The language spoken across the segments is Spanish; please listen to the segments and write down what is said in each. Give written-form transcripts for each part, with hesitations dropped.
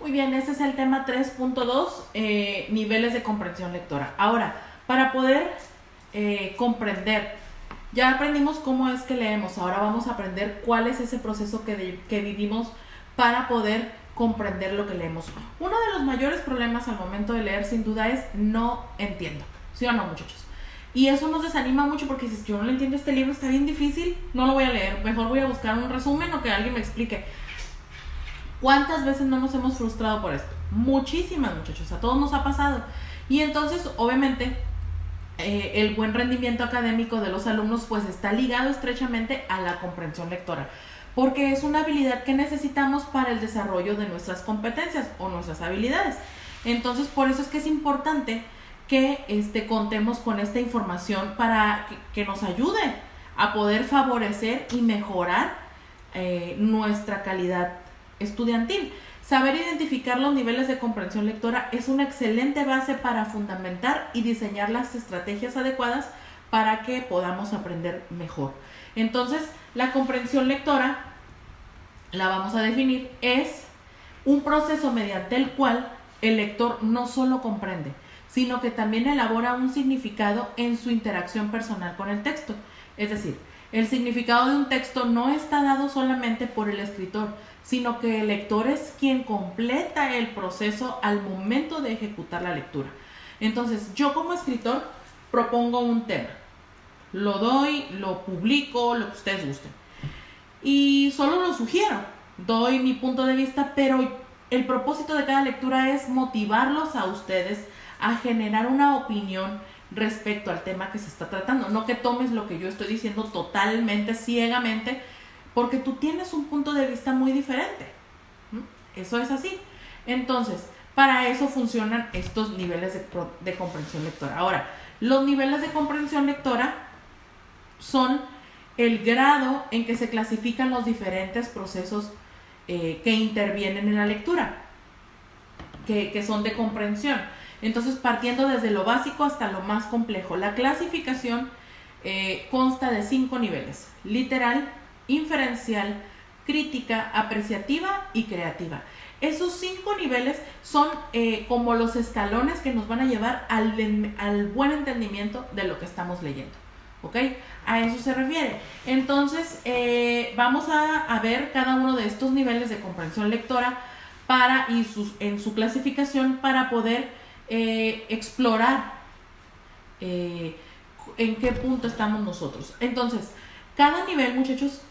Muy bien, ese es el tema 3.2, niveles de comprensión lectora. Ahora, para poder comprender, ya aprendimos cómo es que leemos, ahora vamos a aprender cuál es ese proceso que vivimos para poder comprender lo que leemos. Uno de los mayores problemas al momento de leer, sin duda, es no entiendo. ¿Sí o no, muchachos? Y eso nos desanima mucho porque dices, yo no le entiendo este libro, está bien difícil, no lo voy a leer, mejor voy a buscar un resumen o que alguien me explique. ¿Cuántas veces no nos hemos frustrado por esto? Muchísimas, muchachos, a todos nos ha pasado. Y entonces, obviamente, el buen rendimiento académico de los alumnos pues está ligado estrechamente a la comprensión lectora, porque es una habilidad que necesitamos para el desarrollo de nuestras competencias o nuestras habilidades. Entonces, por eso es que es importante que contemos con esta información para que nos ayude a poder favorecer y mejorar nuestra calidad estudiantil. Saber identificar los niveles de comprensión lectora es una excelente base para fundamentar y diseñar las estrategias adecuadas para que podamos aprender mejor. Entonces, la comprensión lectora, la vamos a definir, es un proceso mediante el cual el lector no solo comprende, sino que también elabora un significado en su interacción personal con el texto. Es decir, el significado de un texto no está dado solamente por el escritor, sino que el lector es quien completa el proceso al momento de ejecutar la lectura. Entonces, yo como escritor propongo un tema, lo doy, lo publico, lo que ustedes gusten. Y solo lo sugiero, doy mi punto de vista, pero el propósito de cada lectura es motivarlos a ustedes a generar una opinión respecto al tema que se está tratando. No que tomes lo que yo estoy diciendo totalmente, ciegamente, porque tú tienes un punto de vista muy diferente. Eso es así. Entonces, para eso funcionan estos niveles de comprensión lectora. Ahora, los niveles de comprensión lectora son el grado en que se clasifican los diferentes procesos que intervienen en la lectura, que son de comprensión. Entonces, partiendo desde lo básico hasta lo más complejo, la clasificación consta de 5 niveles: literal, inferencial, crítica, apreciativa y creativa. Esos 5 niveles son como los escalones que nos van a llevar al buen entendimiento de lo que estamos leyendo. ¿Ok? A eso se refiere. Entonces, vamos a ver cada uno de estos niveles de comprensión lectora en su clasificación para poder explorar en qué punto estamos nosotros. Entonces, cada nivel, muchachos,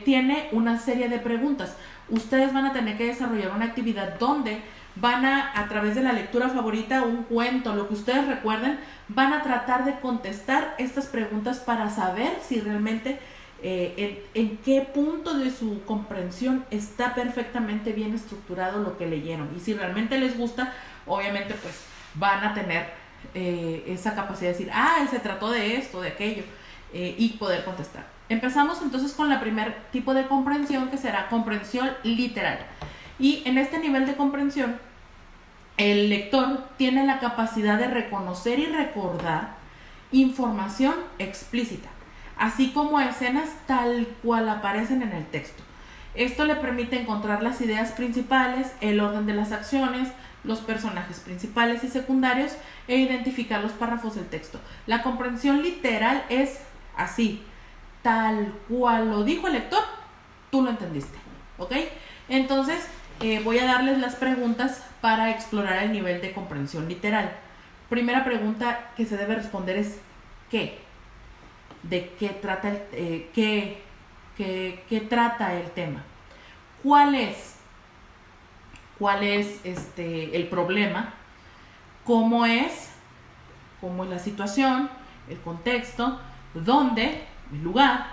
tiene una serie de preguntas. Ustedes van a tener que desarrollar una actividad donde van a través de la lectura favorita, un cuento, lo que ustedes recuerden, van a tratar de contestar estas preguntas para saber si realmente en qué punto de su comprensión está perfectamente bien estructurado lo que leyeron. Y si realmente les gusta, obviamente pues van a tener esa capacidad de decir, se trató de esto, de aquello, y poder contestar. Empezamos entonces con el primer tipo de comprensión, que será comprensión literal. Y en este nivel de comprensión, el lector tiene la capacidad de reconocer y recordar información explícita, así como escenas tal cual aparecen en el texto. Esto le permite encontrar las ideas principales, el orden de las acciones, los personajes principales y secundarios e identificar los párrafos del texto. La comprensión literal es así, tal cual lo dijo el lector, tú lo entendiste, ¿ok? Entonces, voy a darles las preguntas para explorar el nivel de comprensión literal. Primera pregunta que se debe responder es ¿qué? ¿De qué trata qué trata el tema? ¿Cuál es el problema? ¿Cómo es la situación? El contexto, ¿dónde? El lugar,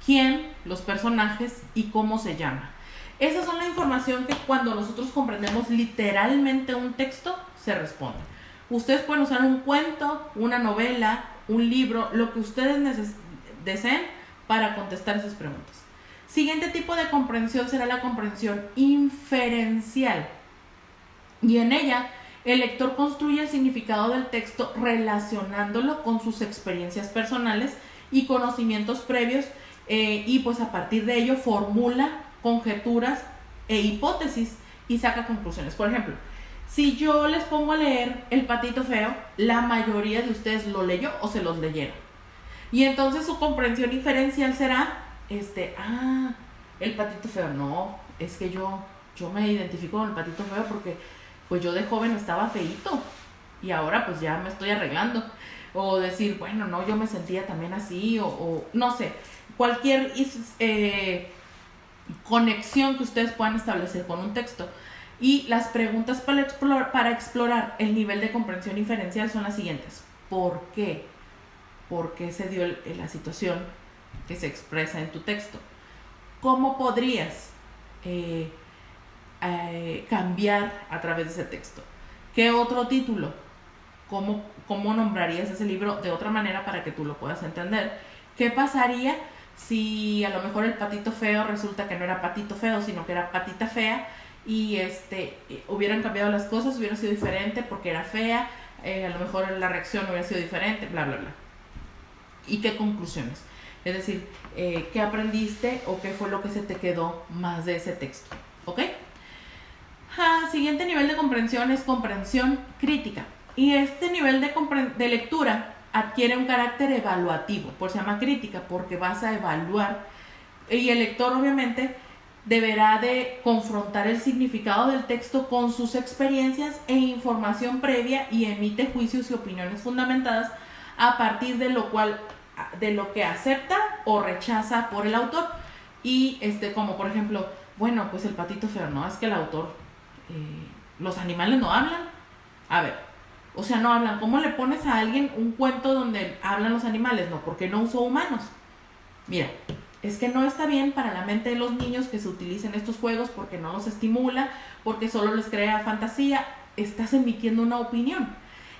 quién, los personajes y cómo se llama. Esas son la información que cuando nosotros comprendemos literalmente un texto se responde. Ustedes pueden usar un cuento, una novela, un libro, lo que ustedes deseen para contestar esas preguntas. Siguiente tipo de comprensión será la comprensión inferencial. Y en ella, el lector construye el significado del texto relacionándolo con sus experiencias personales y conocimientos previos, y pues a partir de ello formula conjeturas e hipótesis y saca conclusiones. Por ejemplo, si yo les pongo a leer El Patito Feo, la mayoría de ustedes lo leyó o se los leyeron. Y entonces su comprensión inferencial será, el Patito Feo, no, es que yo me identifico con el Patito Feo porque pues yo de joven estaba feíto y ahora pues ya me estoy arreglando. O decir, bueno, no, yo me sentía también así, o no sé, cualquier conexión que ustedes puedan establecer con un texto. Y las preguntas para explorar el nivel de comprensión inferencial son las siguientes. ¿Por qué? ¿Por qué se dio la situación que se expresa en tu texto? ¿Cómo podrías cambiar a través de ese texto? ¿Qué otro título? ¿Cómo nombrarías ese libro de otra manera para que tú lo puedas entender? ¿Qué pasaría si a lo mejor el patito feo resulta que no era patito feo, sino que era patita fea? Y hubieran cambiado las cosas, hubiera sido diferente porque era fea, a lo mejor la reacción hubiera sido diferente, bla, bla, bla. ¿Y qué conclusiones? Es decir, ¿qué aprendiste o qué fue lo que se te quedó más de ese texto? ¿Ok? Siguiente nivel de comprensión es comprensión crítica. Y este nivel de lectura adquiere un carácter evaluativo, por eso se llama crítica, porque vas a evaluar y el lector obviamente deberá de confrontar el significado del texto con sus experiencias e información previa y emite juicios y opiniones fundamentadas a partir de lo que acepta o rechaza por el autor. Y como por ejemplo, bueno, pues el patito feo, no, es que el autor, los animales no hablan. A ver, o sea, no hablan. ¿Cómo le pones a alguien un cuento donde hablan los animales? No, porque no usó humanos. Mira, es que no está bien para la mente de los niños que se utilicen estos juegos porque no los estimula, porque solo les crea fantasía. Estás emitiendo una opinión.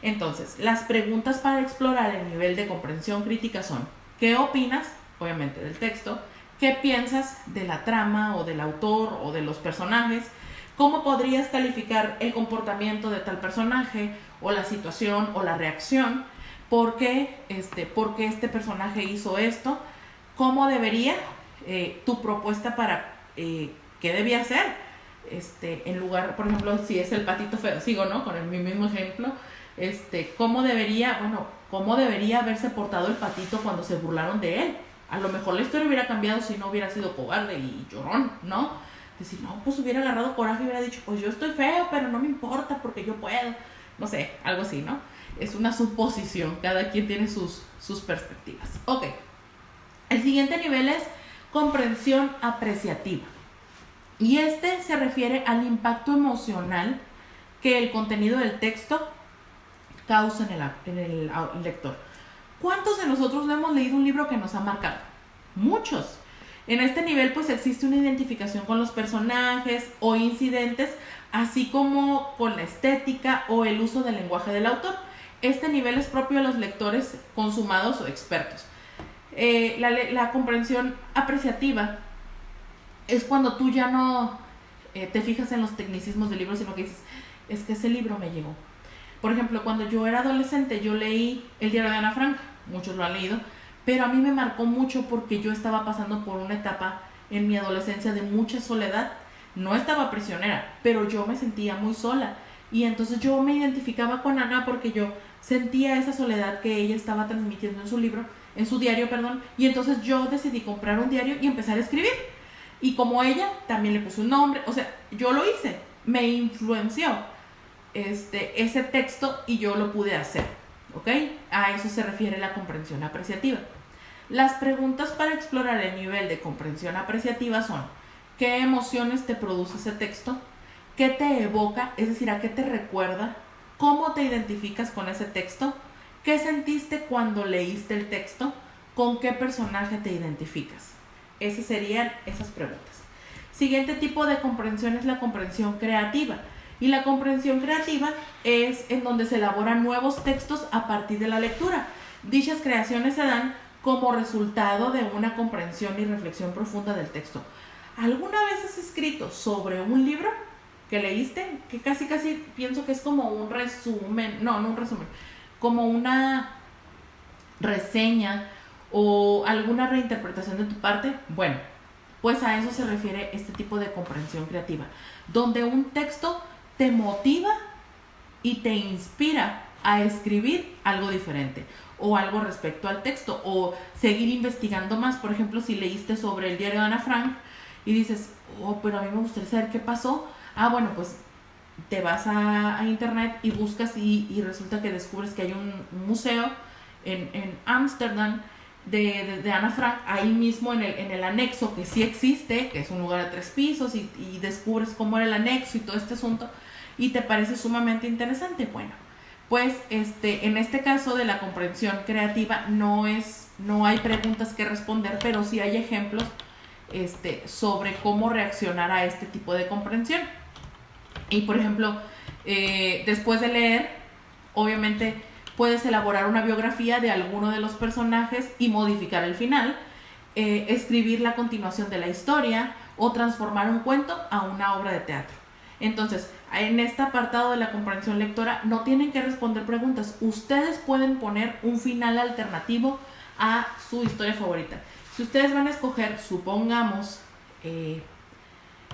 Entonces, las preguntas para explorar el nivel de comprensión crítica son: ¿qué opinas? Obviamente del texto. ¿Qué piensas de la trama o del autor o de los personajes? ¿Cómo podrías calificar el comportamiento de tal personaje o la situación o la reacción? ¿Por qué este personaje hizo esto? ¿Cómo debería tu propuesta para qué debía hacer? En lugar, por ejemplo, si es el patito feo, sigo, ¿no? Con mi mismo ejemplo. ¿Cómo debería haberse portado el patito cuando se burlaron de él? A lo mejor la historia hubiera cambiado si no hubiera sido cobarde y llorón, ¿no? Decir, no, pues hubiera agarrado coraje y hubiera dicho, pues yo estoy feo, pero no me importa porque yo puedo. No sé, algo así, ¿no? Es una suposición, cada quien tiene sus perspectivas. Ok. El siguiente nivel es comprensión apreciativa. Y se refiere al impacto emocional que el contenido del texto causa en el lector. ¿Cuántos de nosotros no hemos leído un libro que nos ha marcado? Muchos. En este nivel pues existe una identificación con los personajes o incidentes, así como con la estética o el uso del lenguaje del autor. Este nivel es propio de los lectores consumados o expertos. La comprensión apreciativa es cuando tú ya no te fijas en los tecnicismos del libro, sino que dices, es que ese libro me llegó. Por ejemplo, cuando yo era adolescente, yo leí El diario de Ana Frank, muchos lo han leído, pero a mí me marcó mucho porque yo estaba pasando por una etapa en mi adolescencia de mucha soledad. No estaba prisionera, pero yo me sentía muy sola. Y entonces yo me identificaba con Ana porque yo sentía esa soledad que ella estaba transmitiendo en su diario, y entonces yo decidí comprar un diario y empezar a escribir. Y como ella, también le puse un nombre, o sea, yo lo hice, me influenció ese texto y yo lo pude hacer, ¿ok? A eso se refiere la comprensión apreciativa. Las preguntas para explorar el nivel de comprensión apreciativa son: ¿qué emociones te produce ese texto? ¿Qué te evoca? Es decir, ¿a qué te recuerda? ¿Cómo te identificas con ese texto? ¿Qué sentiste cuando leíste el texto? ¿Con qué personaje te identificas? Esas serían esas preguntas. Siguiente tipo de comprensión es la comprensión creativa. Y la comprensión creativa es en donde se elaboran nuevos textos a partir de la lectura. Dichas creaciones se dan como resultado de una comprensión y reflexión profunda del texto. ¿Alguna vez has escrito sobre un libro que leíste? Que casi pienso que es como un resumen, no un resumen, como una reseña o alguna reinterpretación de tu parte. Bueno, Pues a eso se refiere este tipo de comprensión creativa, donde un texto te motiva y te inspira a escribir algo diferente o algo respecto al texto o seguir investigando más. Por ejemplo, si leíste sobre el diario de Ana Frank y dices, oh, pero a mí me gustaría saber qué pasó. Ah, bueno, pues te vas a internet y buscas y resulta que descubres que hay un museo en Ámsterdam de Ana Frank, ahí mismo en el anexo, que sí existe, que es un lugar de 3 pisos, y descubres cómo era el anexo y todo este asunto, y te parece sumamente interesante. Bueno, pues en este caso de la comprensión creativa no hay preguntas que responder, pero sí hay ejemplos sobre cómo reaccionar a este tipo de comprensión. Y por ejemplo, después de leer, obviamente puedes elaborar una biografía de alguno de los personajes y modificar el final, escribir la continuación de la historia o transformar un cuento a una obra de teatro. Entonces, en este apartado de la comprensión lectora no tienen que responder preguntas. Ustedes pueden poner un final alternativo a su historia favorita. Si ustedes van a escoger, supongamos,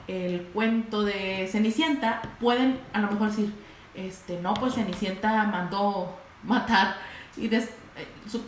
el cuento de Cenicienta, pueden a lo mejor decir, no, pues Cenicienta mandó matar y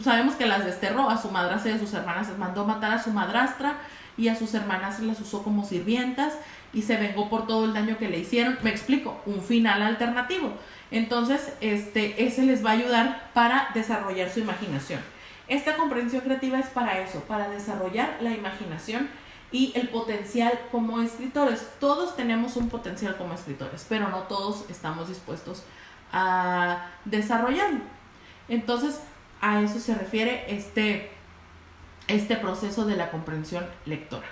sabemos que las desterró a su madrastra y a sus hermanas, mandó matar a su madrastra y a sus hermanas las usó como sirvientas y se vengó por todo el daño que le hicieron. Me explico, un final alternativo. Entonces, ese les va a ayudar para desarrollar su imaginación. Esta comprensión creativa es para eso, para desarrollar la imaginación y el potencial como escritores. Todos tenemos un potencial como escritores, pero no todos estamos dispuestos a desarrollarlo. Entonces, a eso se refiere este proceso de la comprensión lectora.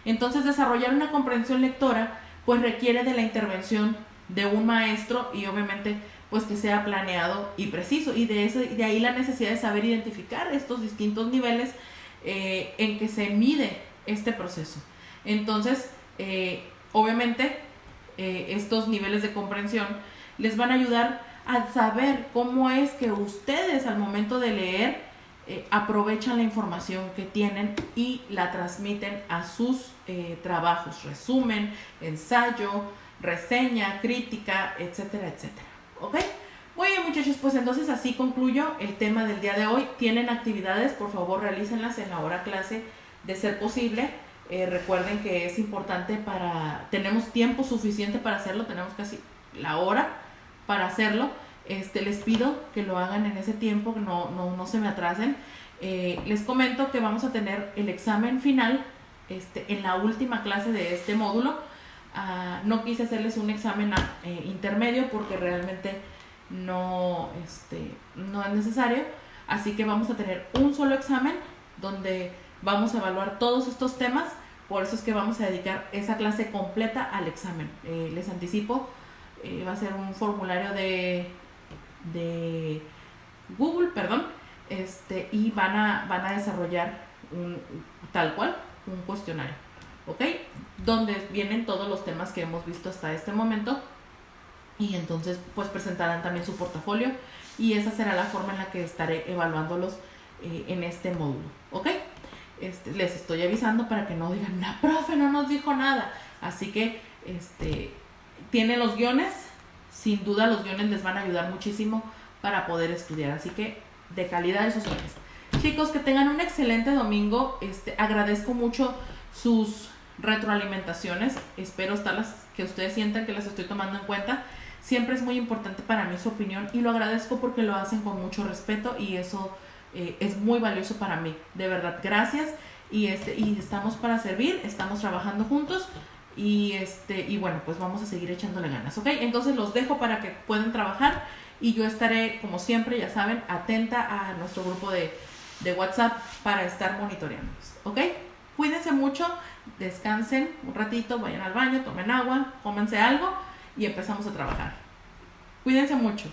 Entonces, desarrollar una comprensión lectora pues requiere de la intervención de un maestro y obviamente pues que sea planeado y preciso, y de ahí la necesidad de saber identificar estos distintos niveles en que se mide este proceso. Entonces, obviamente estos niveles de comprensión les van a ayudar a saber cómo es que ustedes al momento de leer aprovechan la información que tienen y la transmiten a sus trabajos, resumen, ensayo, reseña, crítica, etcétera, etcétera. ¿Ok? Muy bien, muchachos, pues entonces así concluyo el tema del día de hoy. Tienen actividades, por favor realícenlas en la hora clase de ser posible. Recuerden que es importante tenemos tiempo suficiente para hacerlo, tenemos casi la hora para hacerlo. Les pido que lo hagan en ese tiempo, que no se me atrasen. Les comento que vamos a tener el examen final en la última clase de este módulo. No quise hacerles un examen intermedio porque realmente no es necesario. Así que vamos a tener un solo examen donde vamos a evaluar todos estos temas. Por eso es que vamos a dedicar esa clase completa al examen. Les anticipo, va a ser un formulario de Google, y van a desarrollar tal cual un cuestionario, ¿ok? Donde vienen todos los temas que hemos visto hasta este momento, y entonces pues presentarán también su portafolio, y esa será la forma en la que estaré evaluándolos en este módulo, ¿ok? Les estoy avisando para que no digan, la profe no nos dijo nada. Así que tienen los guiones. Sin duda los guiones les van a ayudar muchísimo para poder estudiar. Así que de calidad esos guiones. Chicos, que tengan un excelente domingo. Agradezco mucho sus retroalimentaciones. Espero que ustedes sientan que las estoy tomando en cuenta. Siempre es muy importante para mí su opinión y lo agradezco porque lo hacen con mucho respeto, y eso es muy valioso para mí. De verdad, gracias. Y estamos para servir, estamos trabajando juntos. Y bueno, pues vamos a seguir echándole ganas, ¿ok? Entonces los dejo para que puedan trabajar, y yo estaré, como siempre, ya saben, atenta a nuestro grupo de WhatsApp para estar monitoreándolos, ¿ok? Cuídense mucho, descansen un ratito, vayan al baño, tomen agua, cómanse algo y empezamos a trabajar. Cuídense mucho.